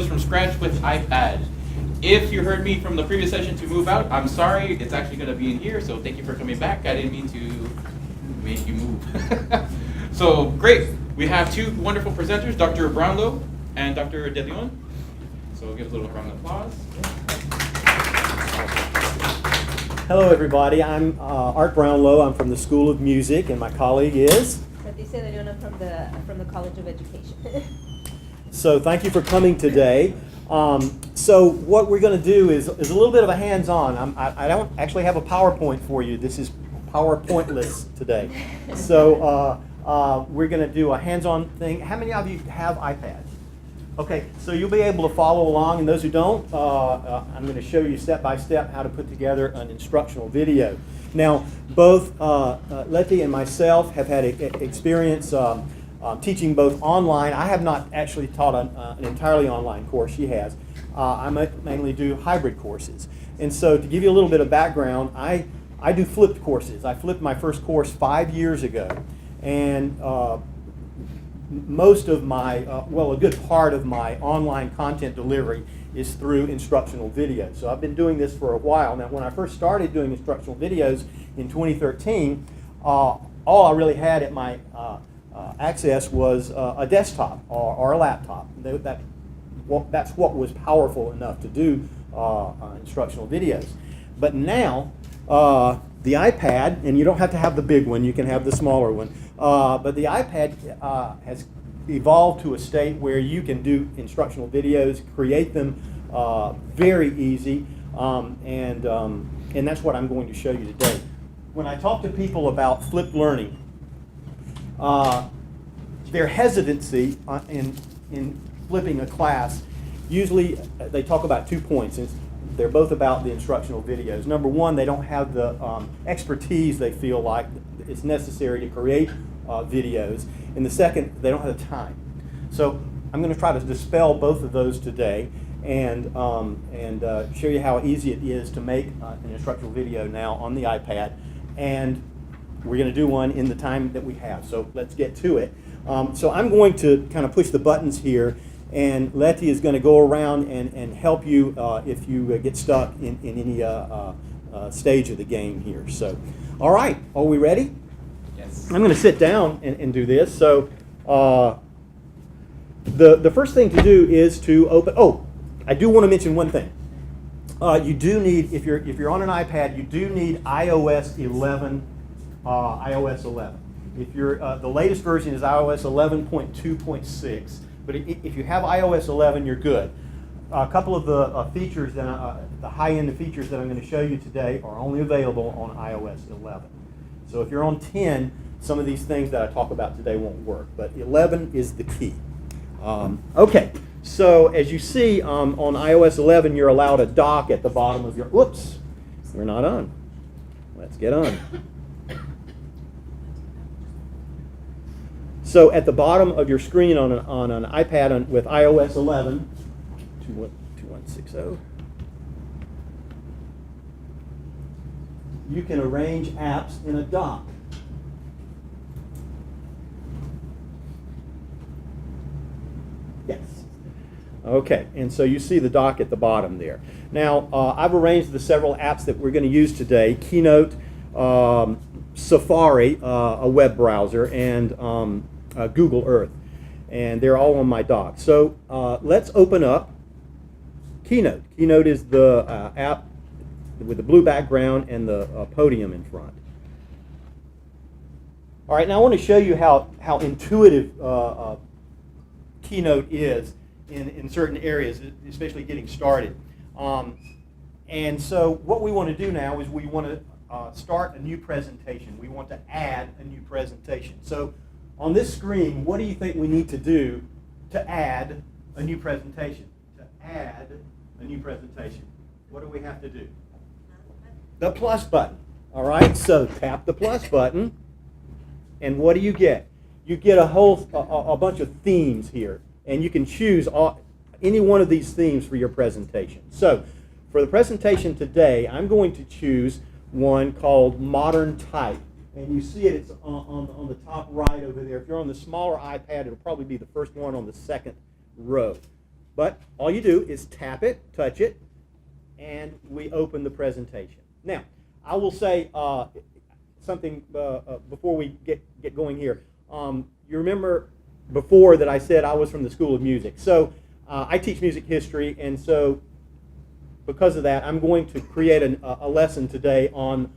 from scratch with iPad. If you heard me from the previous session to move out, I'm sorry. It's actually going to be in here, so thank you for coming back. I didn't mean to make you move. So great. We have two wonderful presenters, Dr. Brownlow and Dr. De Leon. So give us a little round of applause. Hello, everybody. I'm Art Brownlow. I'm from the School of Music, and my colleague is? Patricia De Leon from the College of Education. So thank you for coming today. So what we're going to do is a little bit of a hands-on. I don't actually have a PowerPoint for you. This is PowerPointless today. So we're going to do a hands-on thing. How many of you have iPads? Okay, so you'll be able to follow along, and those who don't, I'm going to show you step-by-step how to put together an instructional video. Now, both Letty and myself have had experience teaching both online. I have not actually taught an entirely online course. She has. I mainly do hybrid courses. And so to give you a little bit of background, I do flipped courses. I flipped my first course 5 years ago, and most of my, well, a good part of my online content delivery is through instructional videos. So I've been doing this for a while. Now, when I first started doing instructional videos in 2013, all I really had at my access was a desktop or a laptop. That's what was powerful enough to do instructional videos. But now, the iPad, and you don't have to have the big one, you can have the smaller one, but the iPad has evolved to a state where you can do instructional videos, create them very easy, and that's what I'm going to show you today. When I talk to people about flipped learning, their hesitancy in flipping a class, usually they talk about 2 points. They're both about the instructional videos. Number one, they don't have the expertise they feel like it's necessary to create videos. And the second, they don't have the time. So I'm going to try to dispel both of those today and show you how easy it is to make an instructional video now on the iPad. And we're going to do one in the time that we have. So let's get to it. So I'm going to kind of push the buttons here, and Letty is going to go around and help you if you get stuck in any stage of the game here. So, all right, are we ready? Yes. I'm going to sit down and do this. So the first thing to do is to open. Oh, I do want to mention one thing. You do need, if you're on an iPad, you do need iOS 11. iOS 11. If you're the latest version is iOS 11.2.6. But if you have iOS 11, you're good. A couple of the features, the high-end features that I'm going to show you today are only available on iOS 11. So if you're on 10, some of these things that I talk about today won't work. But 11 is the key. Okay, so as you see on iOS 11, you're allowed a dock at the bottom of your, whoops, we're not on. Let's get on. So at the bottom of your screen on an iPad with iOS 11, 2160, you can arrange apps in a dock. Yes. Okay, and so you see the dock at the bottom there. Now, I've arranged the several apps that we're going to use today: Keynote, Safari, a web browser, and Google Earth, and they're all on my dock. So let's open up Keynote. Keynote is the app with the blue background and the podium in front. All right, now I want to show you how intuitive Keynote is in certain areas, especially getting started. And so what we want to do now is we want to start a new presentation. We want to add a new presentation. So on this screen, what do you think we need to do to add a new presentation? To add a new presentation, what do we have to do? The plus button. All right, so tap the plus button, and what do you get? You get a bunch of themes here, and you can choose any one of these themes for your presentation. So for the presentation today, I'm going to choose one called Modern Type. And you see it's on the top right over there. If you're on the smaller iPad, it'll probably be the first one on the second row. But all you do is tap it, touch it, and we open the presentation. Now, I will say something before we get going here. You remember before that I said I was from the School of Music. So I teach music history, and so because of that, I'm going to create a lesson today on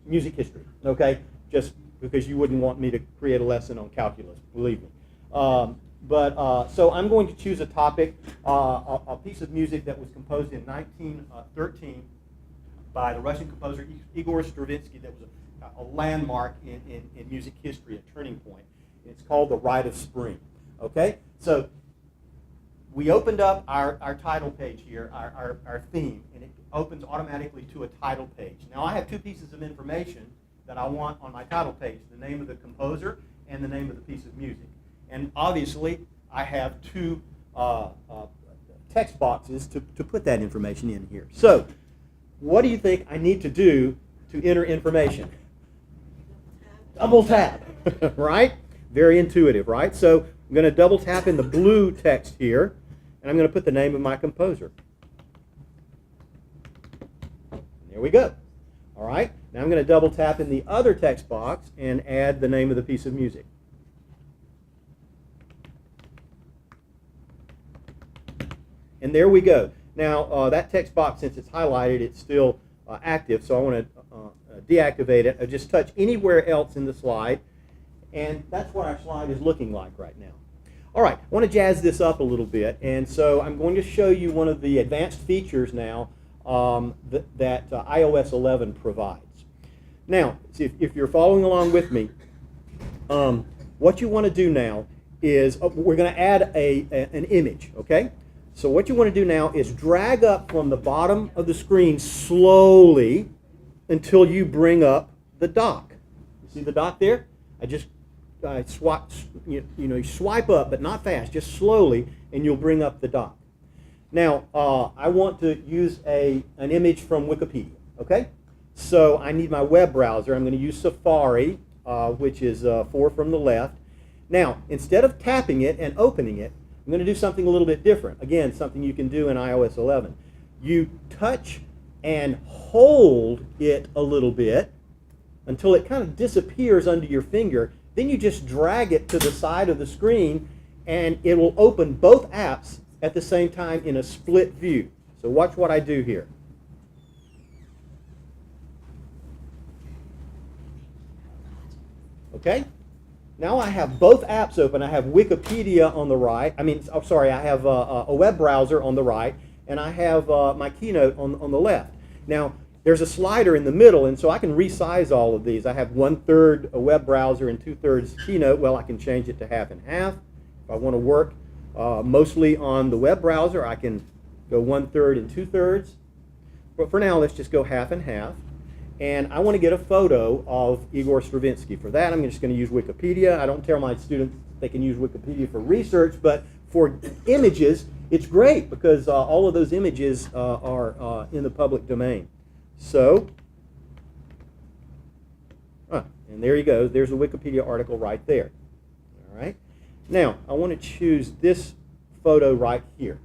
music history, okay? Just because you wouldn't want me to create a lesson on calculus, believe me. So I'm going to choose a topic, a piece of music that was composed in 1913 by the Russian composer Igor Stravinsky that was a landmark in music history, a turning point. It's called The Rite of Spring, okay? So we opened up our title page here, our theme, and it opens automatically to a title page. Now I have two pieces of information that I want on my title page, the name of the composer and the name of the piece of music. And obviously, I have two text boxes to put that information in here. So, what do you think I need to do to enter information? Double tap, right? Very intuitive, right? So, I'm going to double tap in the blue text here, and I'm going to put the name of my composer. There we go. All right? Now I'm going to double tap in the other text box and add the name of the piece of music. And there we go. Now that text box, since it's highlighted, it's still active, so I want to deactivate it. I just touch anywhere else in the slide, and that's what our slide is looking like right now. All right, I want to jazz this up a little bit, and so I'm going to show you one of the advanced features now that iOS 11 provides. Now, if you're following along with me, what you want to do now is we're going to add an image, okay? So what you want to do now is drag up from the bottom of the screen slowly until you bring up the dock. You see the dock there? You swipe up, but not fast, just slowly, and you'll bring up the dock. Now, I want to use an image from Wikipedia, okay? So I need my web browser. I'm going to use Safari, which is 4 from the left. Now, instead of tapping it and opening it, I'm going to do something a little bit different. Again, something you can do in iOS 11. You touch and hold it a little bit until it kind of disappears under your finger. Then you just drag it to the side of the screen, and it will open both apps at the same time in a split view. So watch what I do here. Okay? Now I have both apps open. I have Wikipedia on the right. I have a web browser on the right, and I have my Keynote on the left. Now, there's a slider in the middle, and so I can resize all of these. I have 1/3 a web browser and 2/3 Keynote. Well, I can change it to half and half. If I want to work mostly on the web browser, I can go 1/3 and 2/3. But for now, let's just go half and half. And I want to get a photo of Igor Stravinsky. For that, I'm just going to use Wikipedia. I don't tell my students they can use Wikipedia for research, but for images, it's great because all of those images are in the public domain. So, and there you go. There's a Wikipedia article right there. All right. Now, I want to choose this photo right here.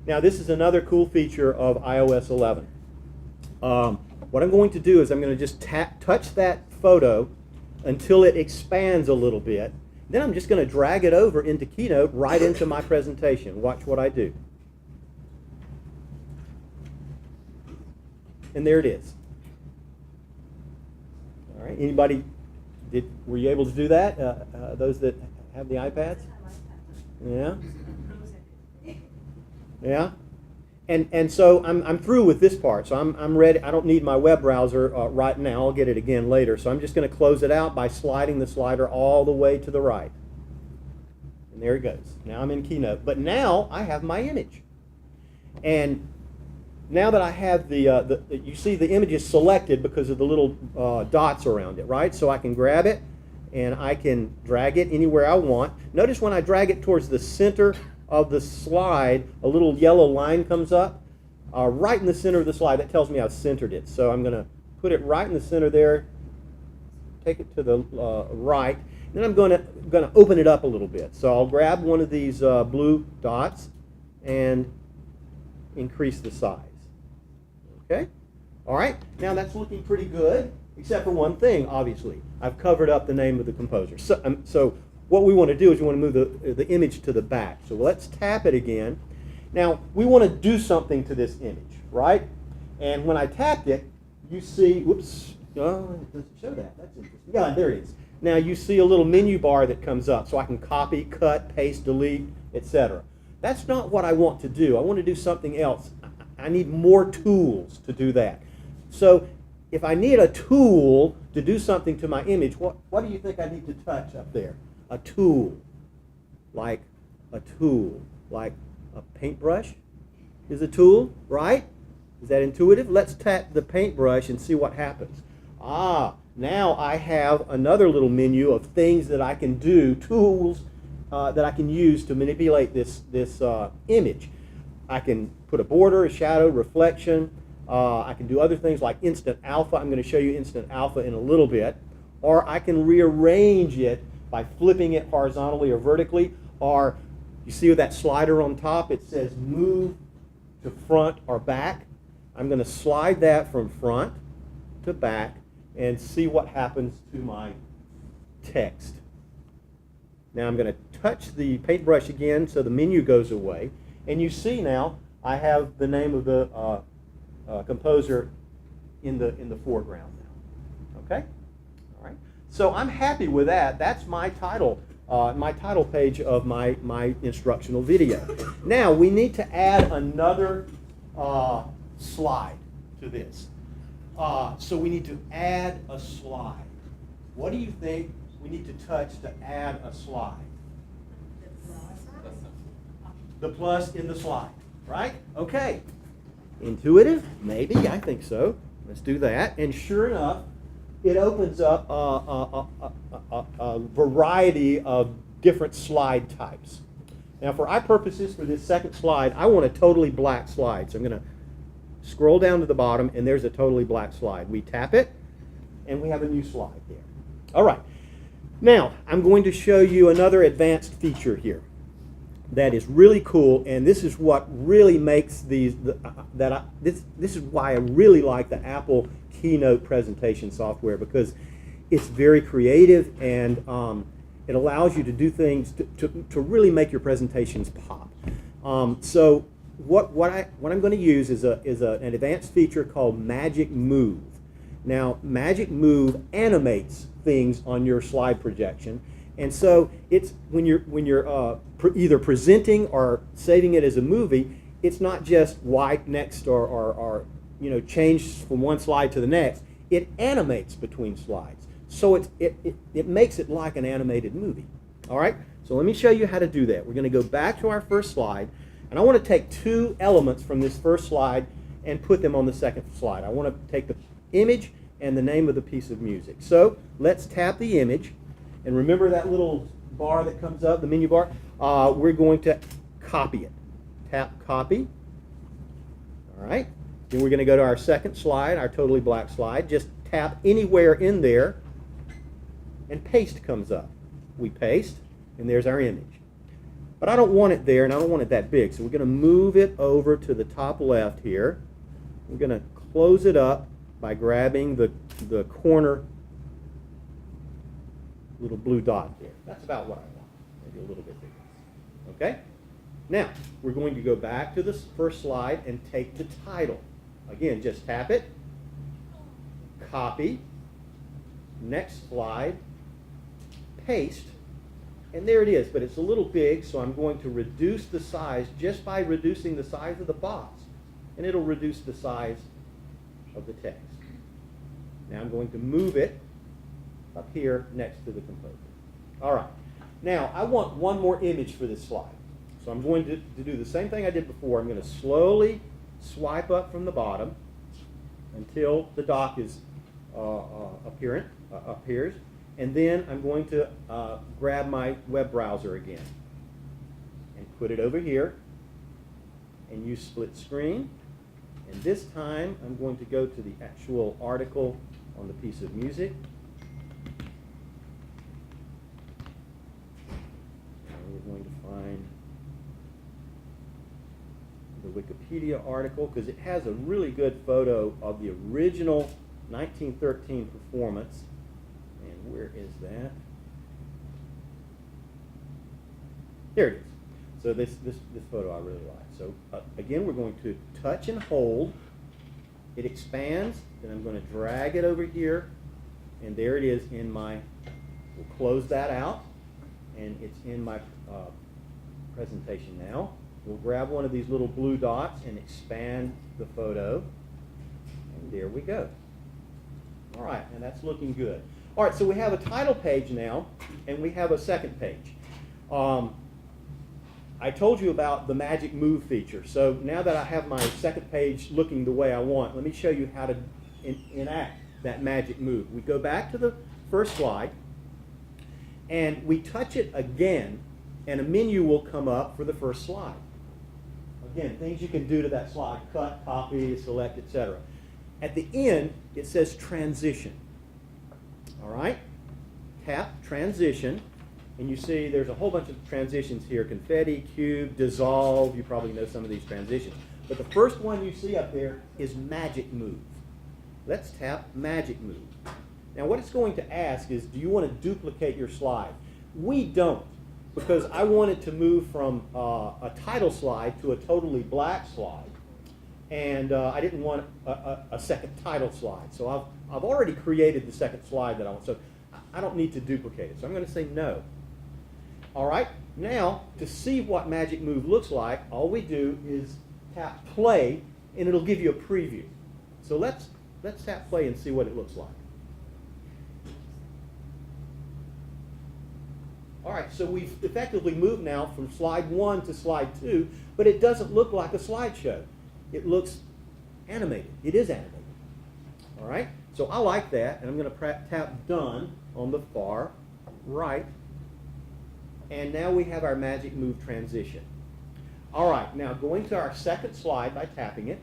Now, this is another cool feature of iOS 11. What I'm going to do is I'm going to just touch that photo until it expands a little bit. Then I'm just going to drag it over into Keynote right into my presentation. Watch what I do. And there it is. All right. Anybody, were you able to do that? Those that have the iPads? Yeah. Yeah. And so I'm through with this part. So I'm ready. I don't need my web browser right now. I'll get it again later. So I'm just going to close it out by sliding the slider all the way to the right. And there it goes. Now I'm in Keynote. But now I have my image. And now that I have you see the image is selected because of the little dots around it, right? So I can grab it and I can drag it anywhere I want. Notice when I drag it towards the center of the slide, a little yellow line comes up right in the center of the slide. That tells me I've centered it. So I'm going to put it right in the center there, take it to the right, and then I'm going to open it up a little bit. So I'll grab one of these blue dots, and increase the size. Okay? All right, now that's looking pretty good, except for one thing, obviously. I've covered up the name of the composer. So what we want to do is we want to move the image to the back. So let's tap it again. Now, we want to do something to this image, right? And when I tapped it, you see, whoops, oh, it doesn't show that. That's interesting. Yeah, there it is. Now you see a little menu bar that comes up, so I can copy, cut, paste, delete, etc. That's not what I want to do. I want to do something else. I need more tools to do that. So if I need a tool to do something to my image, what do you think I need to touch up there? A tool. Like a paintbrush is a tool, right? Is that intuitive? Let's tap the paintbrush and see what happens. Now I have another little menu of things that I can do, tools that I can use to manipulate this image. I can put a border, a shadow, reflection. I can do other things like instant alpha. I'm going to show you instant alpha in a little bit. Or I can rearrange it by flipping it horizontally or vertically. Or you see with that slider on top, it says move to front or back. I'm going to slide that from front to back and see what happens to my text. Now I'm going to touch the paintbrush again so the menu goes away. And you see now I have the name of the composer in the foreground now. Okay? All right. So I'm happy with that. That's my title page of my instructional video. Now we need to add another slide to this. So we need to add a slide. What do you think we need to touch to add a slide? The plus in the slide, right? Okay. Intuitive? Maybe. I think so. Let's do that. And sure enough, it opens up a variety of different slide types. Now, for our purposes, for this second slide, I want a totally black slide. So I'm going to scroll down to the bottom, and there's a totally black slide. We tap it, and we have a new slide there. All right. Now, I'm going to show you another advanced feature here that is really cool, and this is what really makes these. This is why I really like the Apple Keynote presentation software, because it's very creative and it allows you to do things to really make your presentations pop. So what I'm going to use is an advanced feature called Magic Move. Now, Magic Move animates things on your slide projection, and so it's when you're either presenting or saving it as a movie, it's not just wipe next or change from one slide to the next. It animates between slides, so it makes it like an animated movie. All right. So let me show you how to do that. We're going to go back to our first slide, and I want to take two elements from this first slide and put them on the second slide. I want to take the image and the name of the piece of music. So let's tap the image, and remember that little bar that comes up, the menu bar? We're going to copy it. Tap copy. All right. Then we're going to go to our second slide, our totally black slide. Just tap anywhere in there, and paste comes up. We paste, and there's our image. But I don't want it there, and I don't want it that big, so we're going to move it over to the top left here. We're going to close it up by grabbing the corner little blue dot there. That's about what I want, maybe a little bit bigger. Okay? Now, we're going to go back to this first slide and take the title. Again, just tap it, copy, next slide, paste, and there it is, but it's a little big, so I'm going to reduce the size just by reducing the size of the box, and it'll reduce the size of the text. Now I'm going to move it up here next to the composer. All right. Now, I want one more image for this slide. So I'm going to do the same thing I did before. I'm going to slowly swipe up from the bottom until the dock is appears. And then I'm going to grab my web browser again and put it over here and use split screen. And this time I'm going to go to the actual article on the piece of music. And we're going to find Wikipedia article because it has a really good photo of the original 1913 performance. And where is that? There it is. So this photo I really like. So again, we're going to touch and hold. It expands, then I'm going to drag it over here, and there it is in my, we'll close that out, and it's in my presentation now. We'll grab one of these little blue dots and expand the photo, and there we go. All right, and that's looking good. All right, so we have a title page now, and we have a second page. I told you about the magic move feature. So now that I have my second page looking the way I want, let me show you how to enact that magic move. We go back to the first slide, and we touch it again, and a menu will come up for the first slide. Again, things you can do to that slide: cut, copy, select, etc. At the end, it says transition. All right? Tap transition. And you see there's a whole bunch of transitions here: confetti, cube, dissolve. You probably know some of these transitions. But the first one you see up there is magic move. Let's tap magic move. Now what it's going to ask is, do you want to duplicate your slide? We don't, because I want it to move from a title slide to a totally black slide. And I didn't want a second title slide. So I've already created the second slide that I want. So I don't need to duplicate it. So I'm going to say no. All right, now to see what magic move looks like, all we do is tap play, and it'll give you a preview. So let's tap play and see what it looks like. All right, so we've effectively moved now from slide 1 to slide 2, but it doesn't look like a slideshow. It looks animated. It is animated. All right, so I like that, and I'm going to tap done on the far right. And now we have our magic move transition. All right, now going to our second slide by tapping it,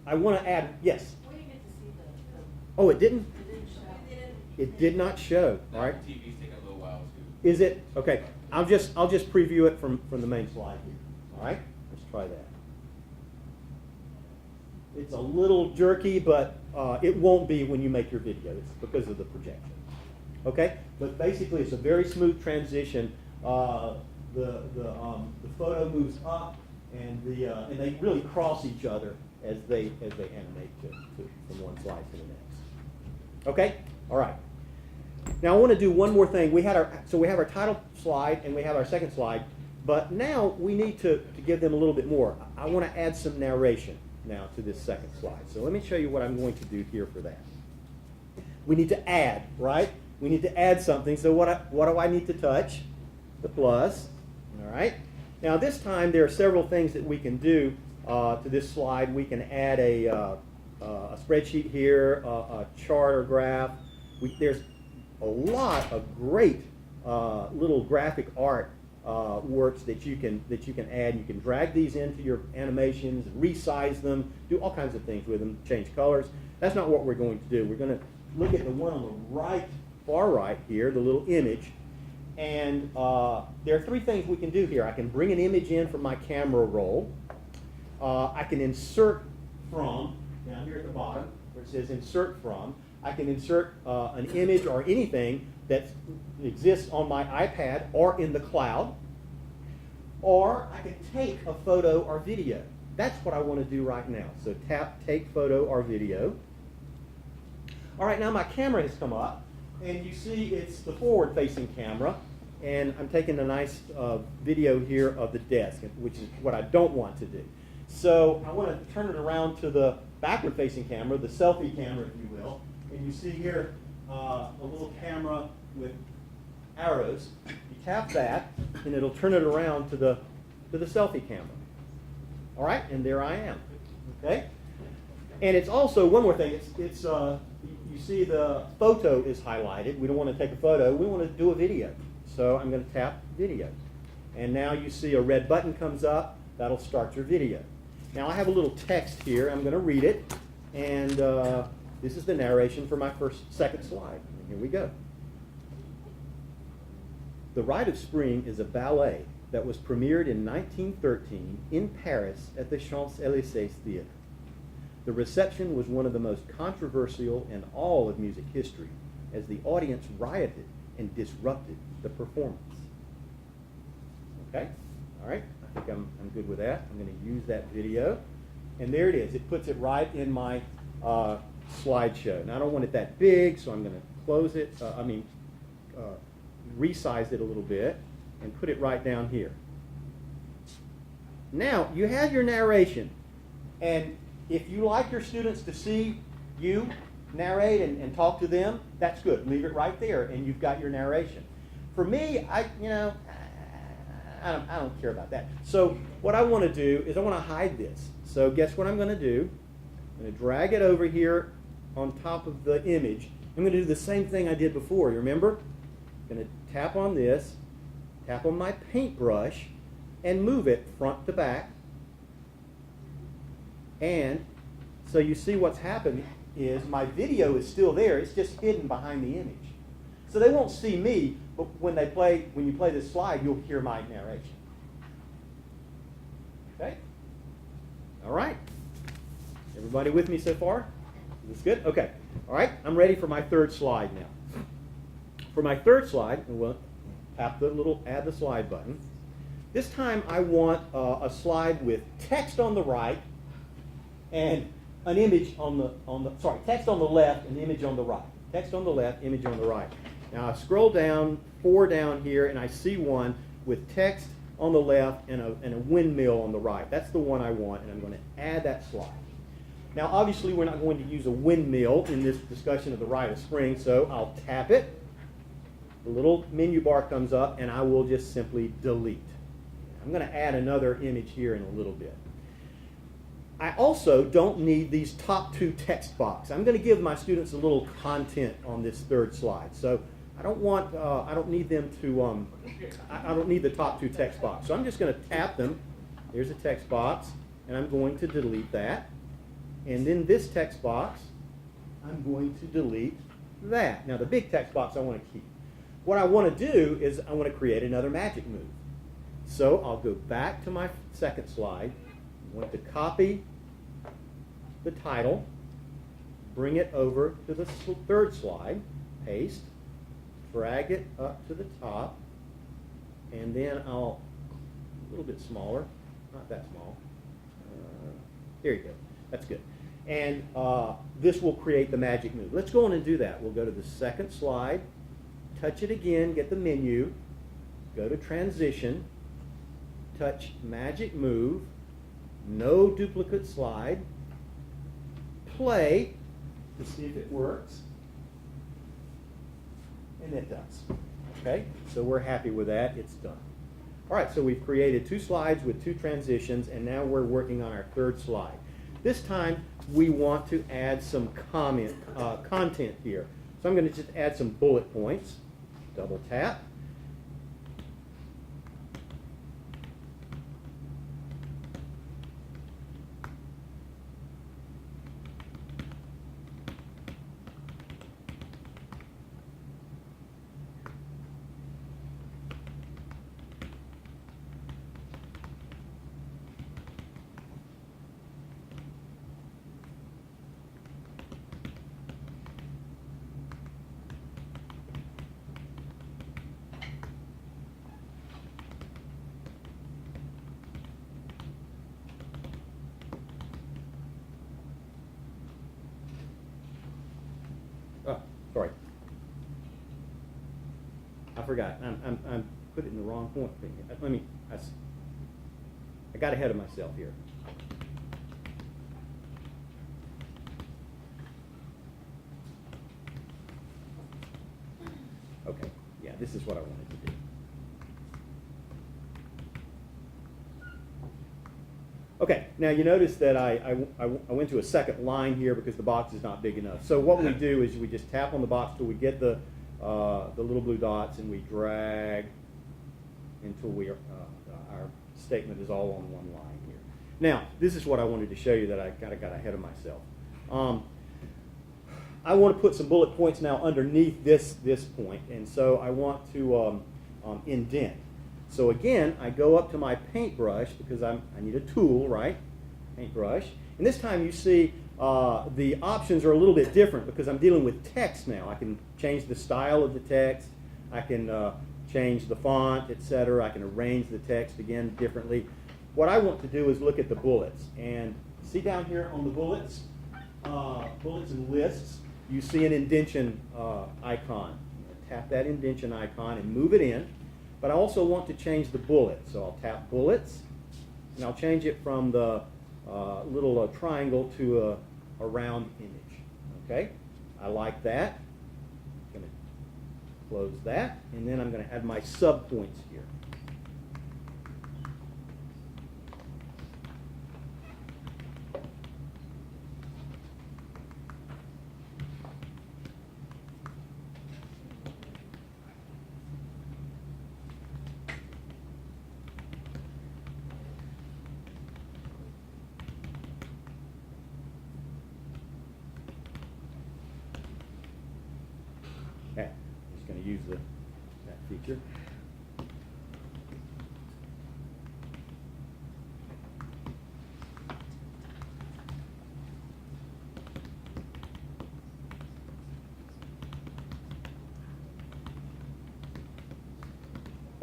I want to add, yes? We didn't get to see the Oh, it didn't? it didn't show. It did not show. All right. TV's taking a little while too. Is it? Okay. I'll just preview it from the main slide here. All right? Let's try that. It's a little jerky, but it won't be when you make your video. It's because of the projection. Okay, but basically it's a very smooth transition. The photo moves up, and they really cross each other as they animate from one slide to the next. Okay, all right. Now I want to do one more thing. We have our title slide and we have our second slide, but now we need to give them a little bit more. I want to add some narration now to this second slide. So let me show you what I'm going to do here for that. We need to add, right? We need to add something. So what do I need to touch? The plus. All right. Now this time there are several things that we can do to this slide. We can add a spreadsheet here, a chart or graph. There's a lot of great little graphic art works that you can add. You can drag these into your animations, resize them, do all kinds of things with them, change colors. That's not what we're going to do. We're going to look at the one on the right, far right here, the little image. And there are three things we can do here. I can bring an image in from my camera roll. I can insert from, down here at the bottom, where it says insert from. I can insert an image or anything that exists on my iPad or in the cloud. Or I can take a photo or video. That's what I want to do right now. So tap Take Photo or Video. All right, now my camera has come up, and you see it's the forward-facing camera, and I'm taking a nice video here of the desk, which is what I don't want to do. So I want to turn it around to the backward-facing camera, the selfie camera, if you will, and you see here a little camera with arrows. You tap that, and it'll turn it around to the selfie camera. All right, and there I am. Okay, and it's also one more thing. It's you see the photo is highlighted. We don't want to take a photo. We want to do a video. So I'm going to tap Video, and now you see a red button comes up. That'll start your video. Now I have a little text here. I'm going to read it, and this is the narration for my second slide. And here we go. The Rite of Spring is a ballet that was premiered in 1913 in Paris at the Champs-Élysées Theatre. The reception was one of the most controversial in all of music history, as the audience rioted and disrupted the performance. Okay? All right? I think I'm good with that. I'm going to use that video. And there it is. It puts it right in my slideshow. Now, I don't want it that big, so I'm going to close it, resize it a little bit and put it right down here. Now, you have your narration. And if you like your students to see you narrate and talk to them, that's good. Leave it right there, and you've got your narration. For me, I don't care about that. So what I want to do is I want to hide this. So guess what I'm going to do? I'm going to drag it over here on top of the image. I'm going to do the same thing I did before. You remember? I'm going to tap on this, tap on my paintbrush, and move it front to back. And so you see what's happened is my video is still there. It's just hidden behind the image. So they won't see me, but when you play this slide, you'll hear my narration. Okay? All right. Everybody with me so far? Is this good? Okay. All right. I'm ready for my third slide now. For my third slide, we'll tap the little add the slide button. This time I want a slide with text on the right and an image text on the left and image on the right. Text on the left, image on the right. Now I scroll down, 4 down here, and I see one with text on the left and a windmill on the right. That's the one I want, and I'm going to add that slide. Now obviously we're not going to use a windmill in this discussion of the rite of spring, so I'll tap it. The little menu bar comes up, and I will just simply delete. I'm going to add another image here in a little bit. I also don't need these top 2 text boxes. I'm going to give my students a little content on this third slide. So I don't need them to, I don't need the top 2 text boxes. So I'm just going to tap them. There's a text box, and I'm going to delete that. And then this text box, I'm going to delete that. Now the big text box I want to keep. What I want to do is I want to create another magic move. So I'll go back to my second slide. I want to copy the title, bring it over to the third slide, paste, drag it up to the top, and then I'll, a little bit smaller, not that small. There you go. That's good. And this will create the magic move. Let's go on and do that. We'll go to the second slide, touch it again, get the menu, go to transition, touch magic move, no duplicate slide, play to see if it works, and it does. Okay, so we're happy with that. It's done. All right, so we've created 2 slides with 2 transitions, and now we're working on our third slide. This time we want to add some content here. So I'm going to just add some bullet points. Double tap. Oh, sorry. I forgot. I'm put it in the wrong point. I got ahead of myself here. Okay. Yeah, this is what I wanted to do. Okay, now you notice that I went to a second line here because the box is not big enough. So what we do is we just tap on the box till we get the little blue dots, and we drag until our statement is all on one line here. Now, this is what I wanted to show you that I kind of got ahead of myself. I want to put some bullet points now underneath this point, and so I want to indent. So again, I go up to my paintbrush because I need a tool, right? Paintbrush. And this time you see the options are a little bit different because I'm dealing with text now. I can change the style of the text. I can change the font, etc. I can arrange the text again differently. What I want to do is look at the bullets. And see down here on the bullets, bullets and lists, you see an indentation icon. Tap that indentation icon and move it in. But I also want to change the bullet. So I'll tap bullets, and I'll change it from the little triangle to a round image. Okay? I like that. I'm going to close that, and then I'm going to add my subpoints here. Okay, I'm just going to use that feature.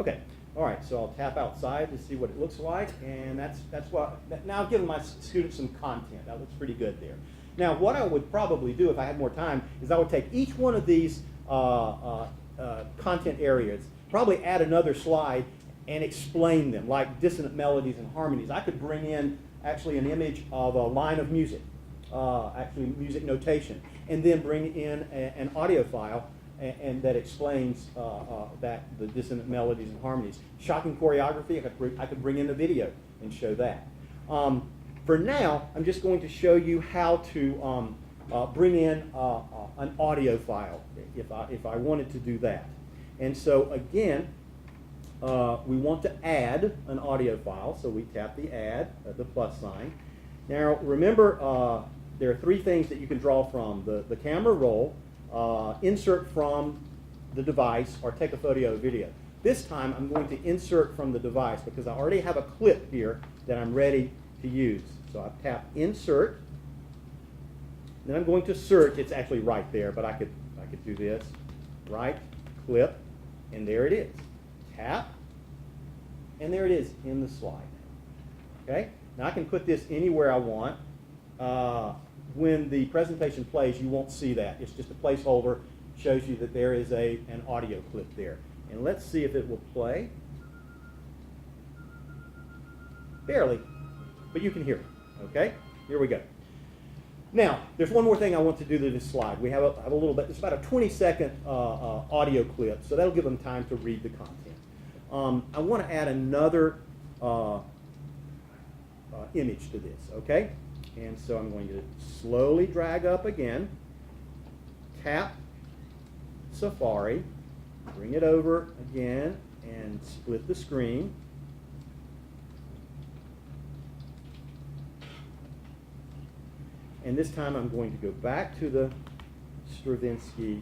Okay, all right, so I'll tap outside to see what it looks like, and that's what, now I've given my students some content. That looks pretty good there. Now, what I would probably do if I had more time is I would take each one of these content areas, probably add another slide and explain them, like dissonant melodies and harmonies. I could bring in actually an image of a line of music, actually music notation, and then bring in an audio file and that explains the dissonant melodies and harmonies. Shocking choreography, I could bring in the video and show that. For now, I'm just going to show you how to bring in an audio file if I wanted to do that. And so again, we want to add an audio file, so we tap the add, the plus sign. Now remember, there are three things that you can draw from: the camera roll, insert from the device, or take a photo or video. This time I'm going to insert from the device because I already have a clip here that I'm ready to use. So I tap insert, then I'm going to search. It's actually right there, but I could do this. Right, clip, and there it is. Tap, and there it is in the slide. Okay, now I can put this anywhere I want. When the presentation plays, you won't see that. It's just a placeholder. Shows you that there is an audio clip there. And let's see if it will play. Barely, but you can hear it. Okay, here we go. Now, there's one more thing I want to do to this slide. We have a little bit, it's about a 20-second audio clip, so that'll give them time to read the content. I want to add another image to this, okay? And so I'm going to slowly drag up again, tap Safari, bring it over again, and split the screen. And this time I'm going to go back to the Stravinsky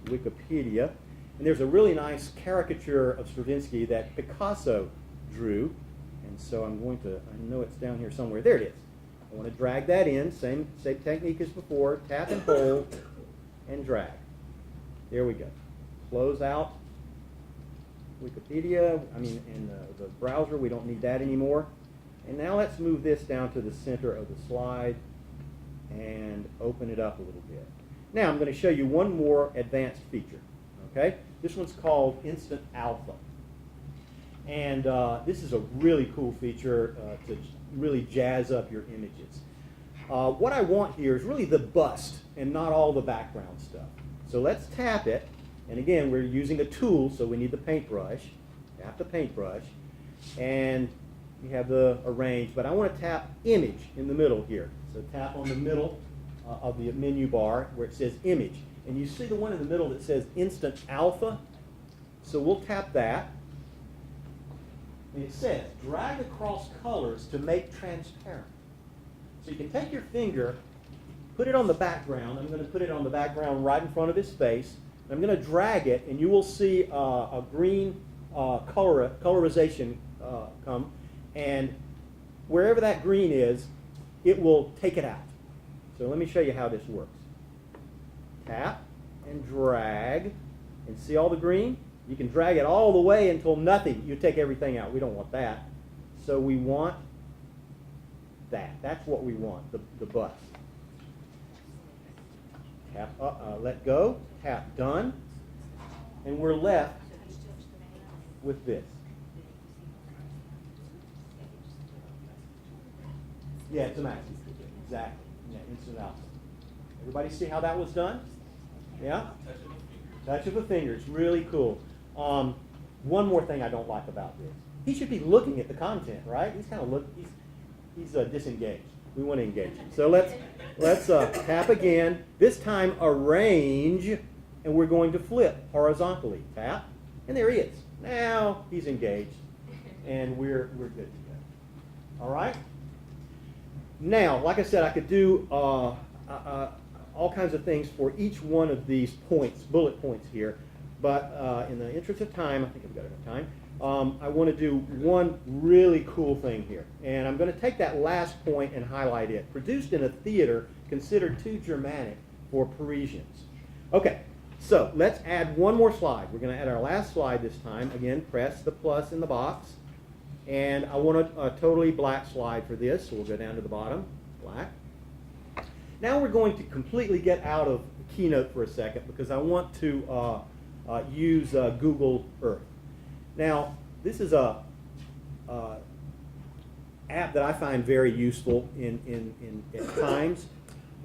Wikipedia. And there's a really nice caricature of Stravinsky that Picasso drew. And so I'm going to, I know it's down here somewhere. There it is. I want to drag that in, same technique as before. Tap and hold and drag. There we go. Close out Wikipedia. In the browser, we don't need that anymore. And now let's move this down to the center of the slide and open it up a little bit. Now I'm going to show you one more advanced feature. Okay, this one's called Instant Alpha, and this is a really cool feature to really jazz up your images. What I want here is really the bust and not all the background stuff. So let's tap it, and again we're using a tool, so we need the paintbrush. Tap the paintbrush, and we have the arrange, but I want to tap image in the middle here. So tap on the middle of the menu bar where it says image. And you see the one in the middle that says Instant Alpha? So we'll tap that. And it says drag across colors to make transparent. So you can take your finger, put it on the background. I'm going to put it on the background right in front of his face. I'm going to drag it, and you will see a green colorization come, and wherever that green is, it will take it out. So let me show you how this works. Tap and drag, and see all the green? You can drag it all the way until nothing. You take everything out. We don't want that. So we want that. That's what we want, the bus. Tap, let go, tap done, and we're left with this. Yeah, it's a maxi. Exactly. Yeah, instant out. Everybody see how that was done? Yeah? Touch of a finger. It's really cool. One more thing I don't like about this. He should be looking at the content, right? He's kind of he's disengaged. We want to engage him. So let's tap again. This time arrange, and we're going to flip horizontally. Tap, and there he is. Now he's engaged, and we're good to go. All right. Now, like I said, I could do all kinds of things for each one of these points, bullet points here. But in the interest of time, I think I've got enough time. I want to do one really cool thing here. And I'm going to take that last point and highlight it. Produced in a theater considered too Germanic for Parisians. Okay, so let's add one more slide. We're going to add our last slide this time. Again, press the plus in the box. And I want a totally black slide for this, so we'll go down to the bottom, black. Now we're going to completely get out of Keynote for a second because I want to use Google Earth. Now, this is a app that I find very useful at times.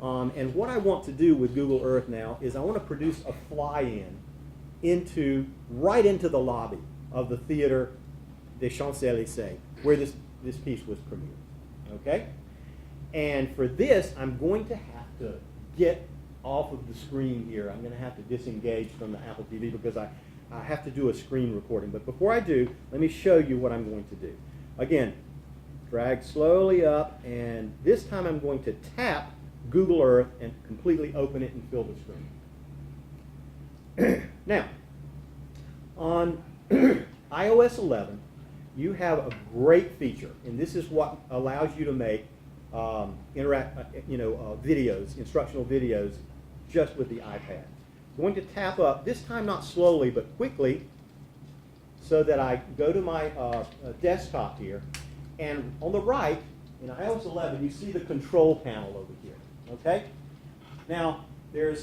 And what I want to do with Google Earth now is I want to produce a fly-in right into the lobby of the Theater des Champs-Élysées, where this piece was premiered. Okay? And for this, I'm going to have to get off of the screen here. I'm going to have to disengage from the Apple TV because I have to do a screen recording. But before I do, let me show you what I'm going to do. Again, drag slowly up, and this time I'm going to tap Google Earth and completely open it and fill the screen. Now, on iOS 11, you have a great feature, and this is what allows you to make videos, instructional videos, just with the iPad. I'm going to tap up, this time not slowly, but quickly, so that I go to my desktop here, and on the right, in iOS 11, you see the control panel over here, okay? Now, you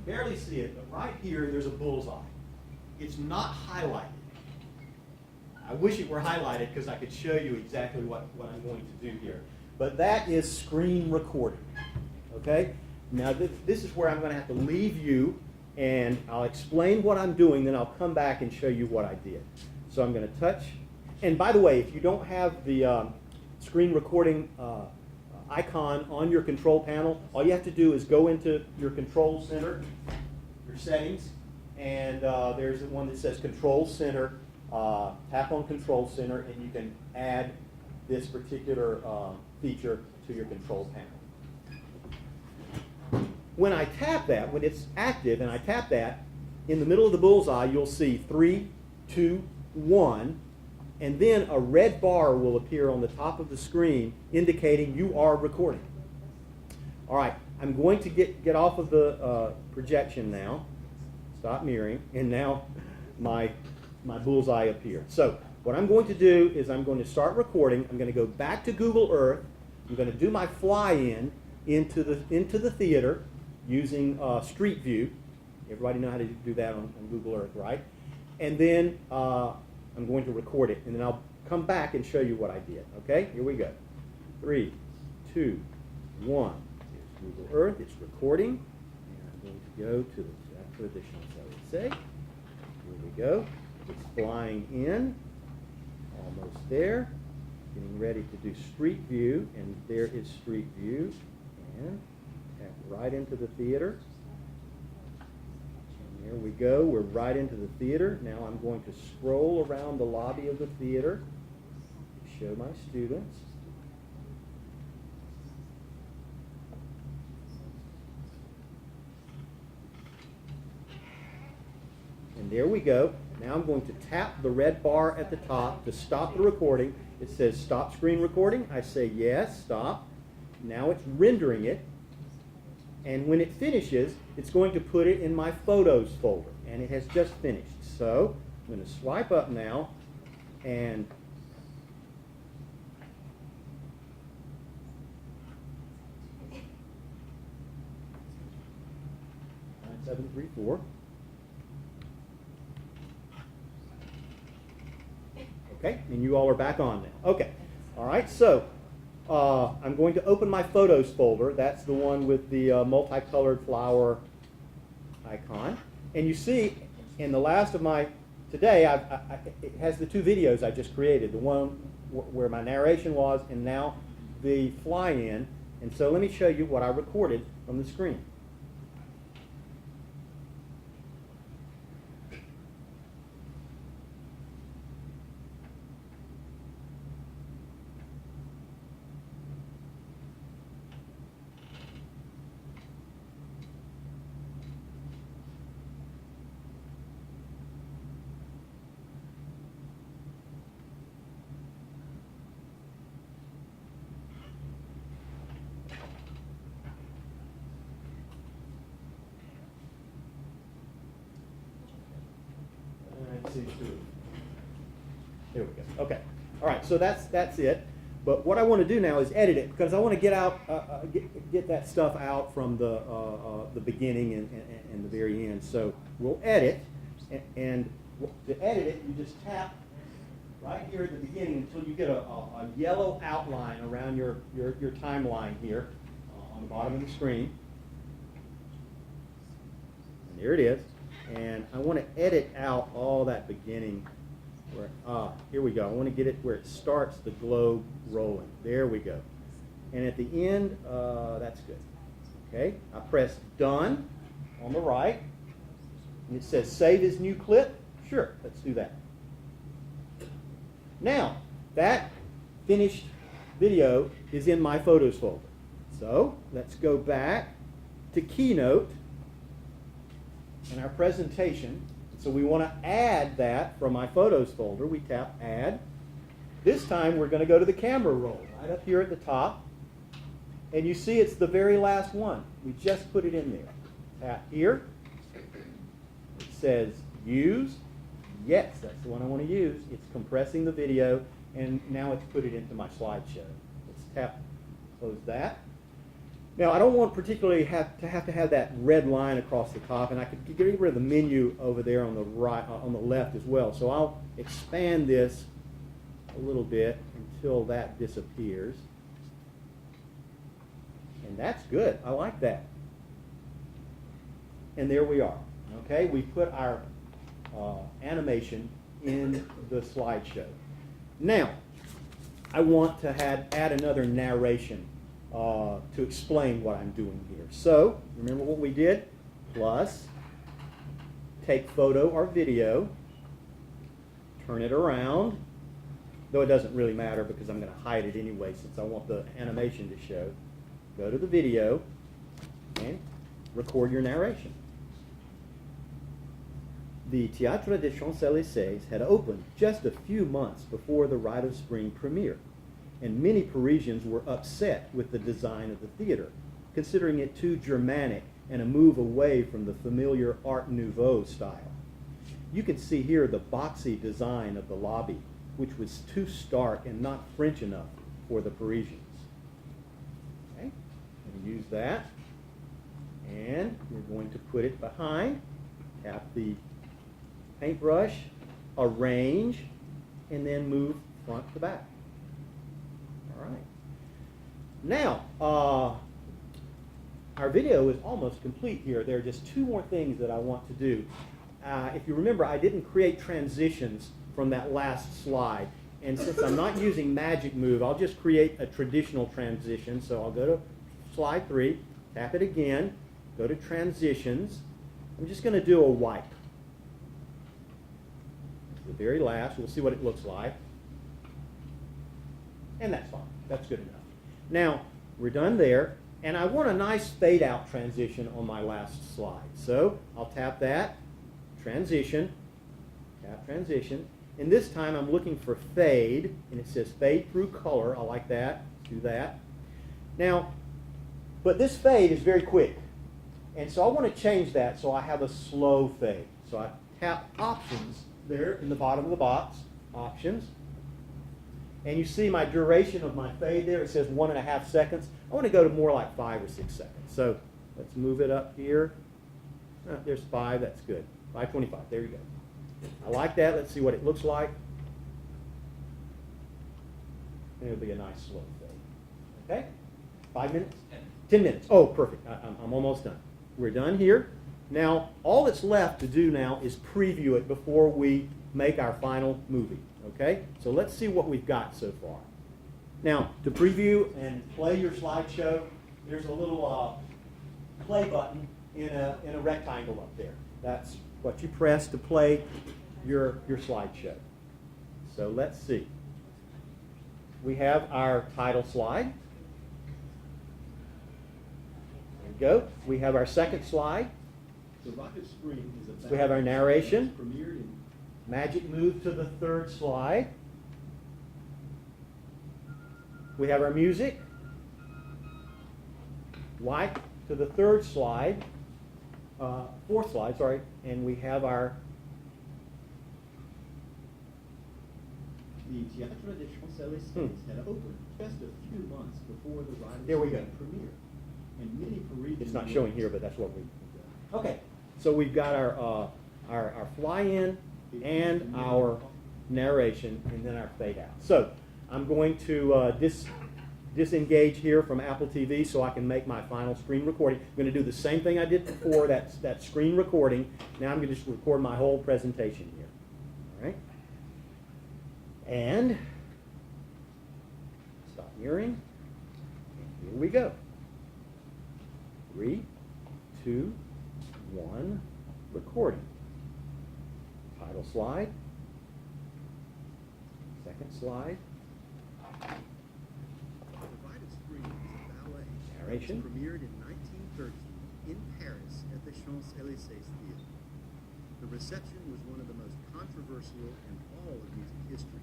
barely see it, but right here, there's a bullseye. It's not highlighted. I wish it were highlighted because I could show you exactly what I'm going to do here. But that is screen recording, okay? Now this is where I'm going to have to leave you, and I'll explain what I'm doing, then I'll come back and show you what I did. So I'm going to touch, and by the way, if you don't have the screen recording icon on your control panel, all you have to do is go into your control center, your settings, and there's the one that says Control Center. Tap on Control Center, and you can add this particular feature to your control panel. When I tap that, when it's active and I tap that, in the middle of the bullseye you'll see 3, 2, 1, and then a red bar will appear on the top of the screen indicating you are recording. All right, I'm going to get off of the projection now, stop mirroring, and now my bullseye appeared. So what I'm going to do is I'm going to start recording. I'm going to go back to Google Earth. I'm going to do my fly-in into the theater using Street View. Everybody know how to do that on Google Earth, right? And then I'm going to record it, and then I'll come back and show you what I did. Okay? Here we go. 3, 2, 1. Here's Google Earth. It's recording. And I'm going to go to the Champs-Élysées. Here we go. It's flying in, almost there, getting ready to do Street View, and there is Street View, and tap right into the theater. And there we go, we're right into the theater. Now I'm going to scroll around the lobby of the theater to show my students. And And there we go. Now I'm going to tap the red bar at the top to stop the recording. It says stop screen recording. I say yes, stop. Now it's rendering it. And when it finishes, it's going to put it in my photos folder. And it has just finished. So I'm going to swipe up now and 9734. Okay, and you all are back on now. Okay, all right, so I'm going to open my photos folder. That's the one with the multicolored flower icon. And you see, in the last of my, today, it has the two videos I just created, the one where my narration was and now the fly-in. And so let me show you what I recorded from the screen. Here we go. Okay. All right. So that's it. But what I want to do now is edit it because I want to get that stuff out from the beginning and the very end. So we'll edit, and to edit it, you just tap right here at the beginning until you get a yellow outline around your timeline here on the bottom of the screen. And there it is. And I want to edit out all that beginning where, here we go. I want to get it where it starts the globe rolling. There we go. And at the end, that's good. Okay, I press done on the right. And it says save as new clip. Sure, let's do that. Now, that finished video is in my photos folder. So let's go back to Keynote and our presentation. So we want to add that from my photos folder. We tap add. This time we're going to go to the camera roll right up here at the top. And you see it's the very last one. We just put it in there. Tap here. It says use. Yes, that's the one I want to use. It's compressing the video, and now it's put it into my slideshow. Let's tap, close that. Now, I don't want particularly have to have that red line across the top, and I could get rid of the menu over there on the right, on the left as well. So I'll expand this a little bit until that disappears. And that's good. I like that. And there we are. Okay, we put our animation in the slideshow. Now, I want to add another narration to explain what I'm doing here. So, remember what we did? Plus, take photo or video, turn it around, though it doesn't really matter because I'm going to hide it anyway since I want the animation to show. Go to the video and record your narration. The Théâtre des Champs-Élysées had opened just a few months before the Rite of Spring premiere, and many Parisians were upset with the design of the theater, considering it too Germanic and a move away from the familiar Art Nouveau style. You can see here the boxy design of the lobby, which was too stark and not French enough for the Parisians. Okay, and use that, and we're going to put it behind, tap the paintbrush, arrange, and then move front to back. All right. Now, our video is almost complete here. There are just two more things that I want to do. If you remember, I didn't create transitions from that last slide. And since I'm not using Magic Move, I'll just create a traditional transition. So I'll go to slide 3, tap it again, go to transitions. I'm just going to do a wipe. The very last, we'll see what it looks like. And that's fine. That's good enough. Now, we're done there, and I want a nice fade-out transition on my last slide. So I'll tap that, transition, tap transition, and this time I'm looking for fade, and it says fade through color. I like that. Do that. Now, but this fade is very quick, and so I want to change that so I have a slow fade. So I tap options there in the bottom of the box, options, and you see my duration of my fade there. It says 1.5 seconds. I want to go to more like 5 or 6 seconds. So let's move it up here. There's 5. That's good. 5:25. There you go. I like that. Let's see what it looks like. And it'll be a nice slow fade. Okay? 5 minutes? 10 minutes. Oh, perfect. I'm almost done. We're done here. Now, all that's left to do now is preview it before we make our final movie. Okay? So let's see what we've got so far. Now, to preview and play your slideshow, there's a little play button in a rectangle up there. That's what you press to play your slideshow. So let's see. We have our title slide. There we go. We have our second slide. The rocket screen is about We have our narration. premiered in Magic move to the third slide. We have our music. Wipe to the third slide. Fourth slide, sorry. And we have our the Teatro des Champs-Élysées had opened just a few months before the ride There we go. premiere. And many Parisians It's not showing here, but that's what we. Okay, so we've got our fly-in and our narration, and then our fade-out. So I'm going to disengage here from Apple TV so I can make my final screen recording. I'm going to do the same thing I did before, that screen recording. Now I'm going to just record my whole presentation here. All right? And stop mirroring. And here we go. 3, 2, 1, recording. Title slide. Second slide. The Ride of Spring is a ballet Narration. that was premiered in 1913 in Paris at the Champs-Élysées Theatre. The reception was one of the most controversial in all of music history,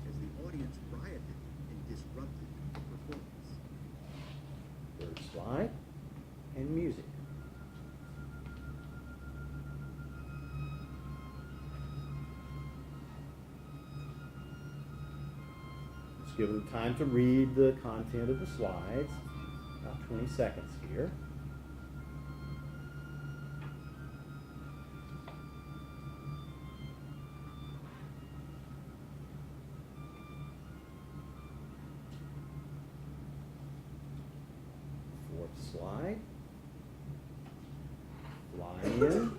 as the audience rioted and disrupted the performance. Third slide. And music. Just give them time to read the content of the slides. About 20 seconds here. Fourth slide. Fly in.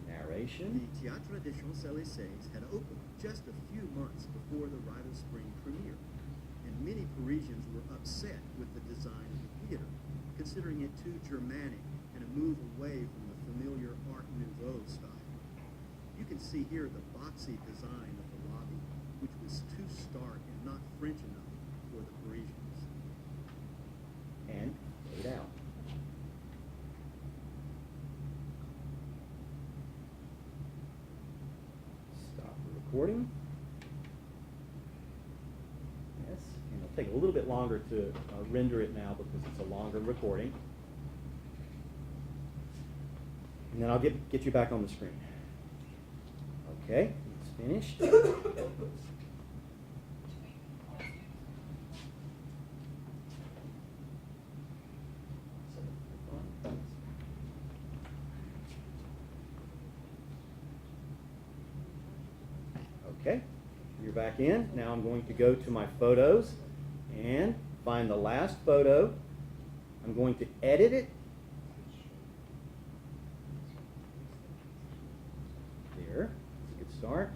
Narration. The Théâtre des Champs-Élysées had opened just a few months before the Ride of Spring premiere, and many Parisians were upset with the design of the theater, considering it too Germanic and a move away from the familiar Art Nouveau style. You can see here the boxy design of the lobby, which was too stark and not French enough for the Parisians. And fade out. Stop the recording. Yes, and it'll take a little bit longer to render it now because it's a longer recording. And then I'll get you back on the screen. Okay, it's finished. Okay, you're back in. Now I'm going to go to my photos and find the last photo. I'm going to edit it. There, that's a good start.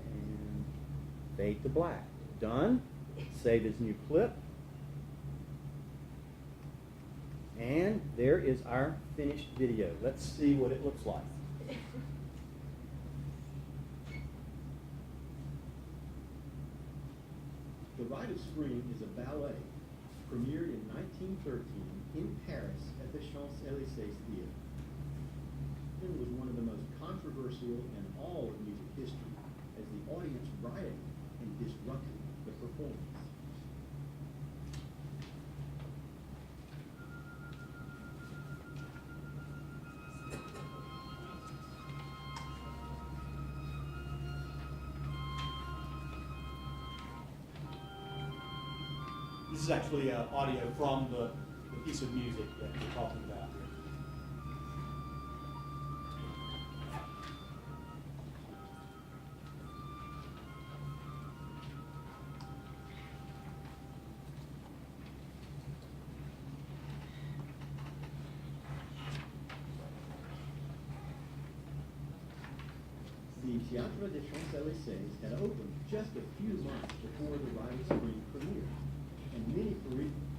And fade to black. Done. Save as new clip. And there is our finished video. Let's see what it looks like. The Rite of Spring is a ballet premiered in 1913 in Paris at the Champs-Élysées Theatre. controversial in all of music history, as the audience rioted and disrupted the performance. This is actually audio from the piece of music that we're talking about here. The Théâtre des Champs-Élysées had opened just a few months before the Rite of Spring premiere, and many Parisians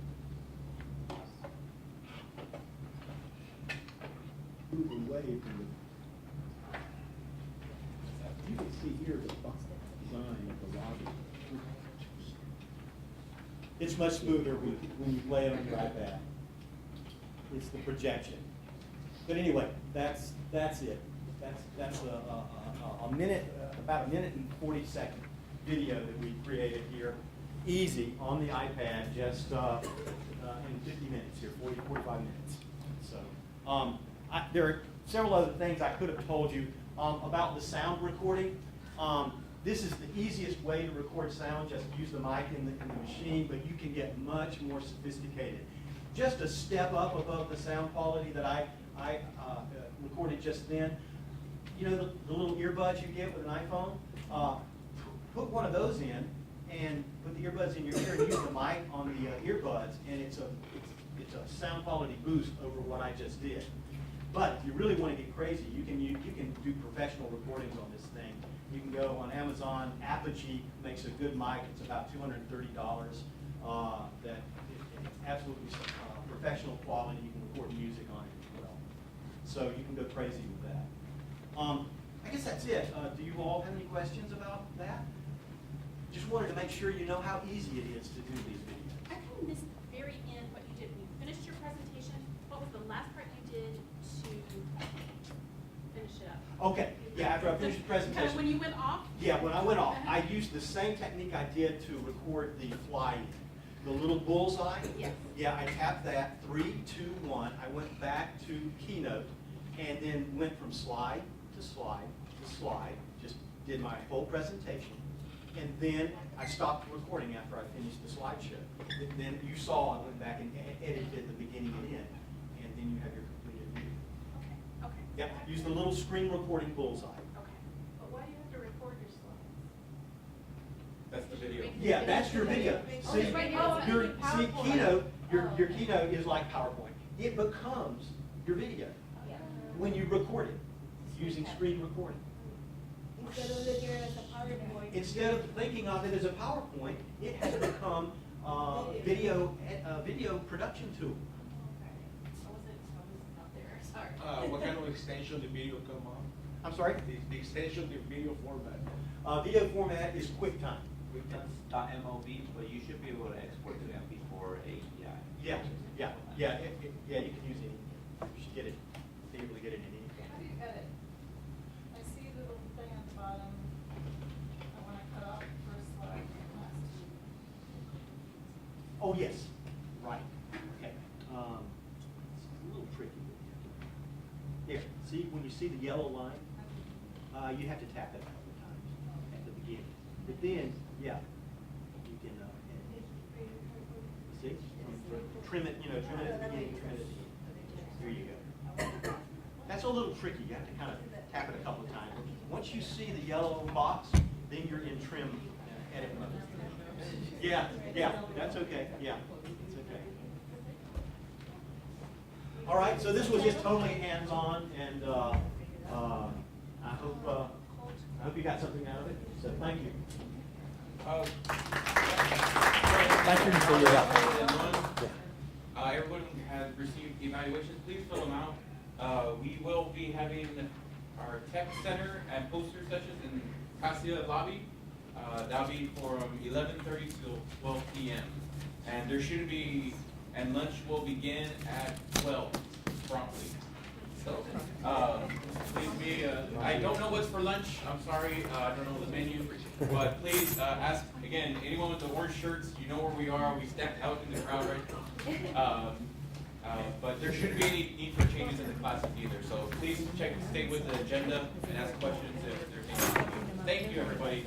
moved away from the. You can see here the design of the lobby. It's much smoother when you play it on your iPad. It's the projection. But anyway, that's it. That's a minute, about a minute and 40-second video that we created here, easy on the iPad, just in 50 minutes here, 45 minutes. So there are several other things I could have told you about the sound recording. This is the easiest way to record sound. Just use the mic in the machine, but you can get much more sophisticated. Just a step up above the sound quality that I recorded just then. You know the little earbuds you get with an iPhone? Put one of those in and put the earbuds in your ear and use the mic on the earbuds, and it's a sound quality boost over what I just did. But if you really want to get crazy, you can do professional recordings on this thing. You can go on Amazon. Apogee makes a good mic. It's about $230. That it's absolutely professional quality. You can record music on it as well. So you can go crazy with that. I guess that's it. Do you all have any questions about that? Just wanted to make sure you know how easy it is to do these videos. I kind of missed the very end what you did. When you finished your presentation, what was the last part you did to finish it up? Okay, yeah, after I finished the presentation. Kind of when you went off? Yeah, when I went off, I used the same technique I did to record the fly-in. The little bullseye? Yes. Yeah, I tapped that, 3, 2, 1. I went back to Keynote and then went from slide to slide to slide, just did my whole presentation. And then I stopped recording after I finished the slideshow. Then you saw I went back and edited the beginning and end, and then you have your completed video. Okay. Yeah, use the little screen recording bullseye. Okay. But why do you have to record your slides? That's the video. Yeah, that's your video. Oh, See, it's right now. your PowerPoint. Keynote, your Oh. Keynote is like PowerPoint. It becomes your video when you record it using screen recording. Instead of looking at it as a PowerPoint. Instead of thinking of it as a PowerPoint, it has become video production tool. I wasn't out there, sorry. What kind of extension the video come on? I'm sorry? The extension, the video format. Video format is QuickTime. QuickTime. .mov, but you should be able to export to MP4 API. Yeah, you can use any. You should get it. Be able to get it in any How format. do you edit? I see the little thing at the bottom, I want to cut off the first slide from the last two. Oh, yes, right, okay. It's a little tricky. Here, see, when you see the yellow line, you have to tap it a couple of times at the beginning. But then, yeah, you can, see, trim it, trim it at the beginning, trim it at the end. There you go. That's a little tricky, you have to kind of tap it a couple of times. Once you see the yellow box, then you're in trim edit mode. Yeah, that's okay, yeah, it's okay. All right, so this was just totally hands-on, and I hope you got something out of it, so thank you. Thank you for your help. Everyone has received evaluations. Please fill them out. We will be having our tech center and poster sessions in Cassia lobby. That'll be from 11:30 till 12 p.m. And there should be, and lunch will begin at 12 promptly. So, please me. I don't know what's for lunch. I'm sorry. I don't know the menu. But please ask, again, anyone with the orange shirts, you know where we are. We stacked out in the crowd right now. But there shouldn't be any need for changes in the classes either. So please stay with the agenda and ask questions if there's anything. Thank you, everybody.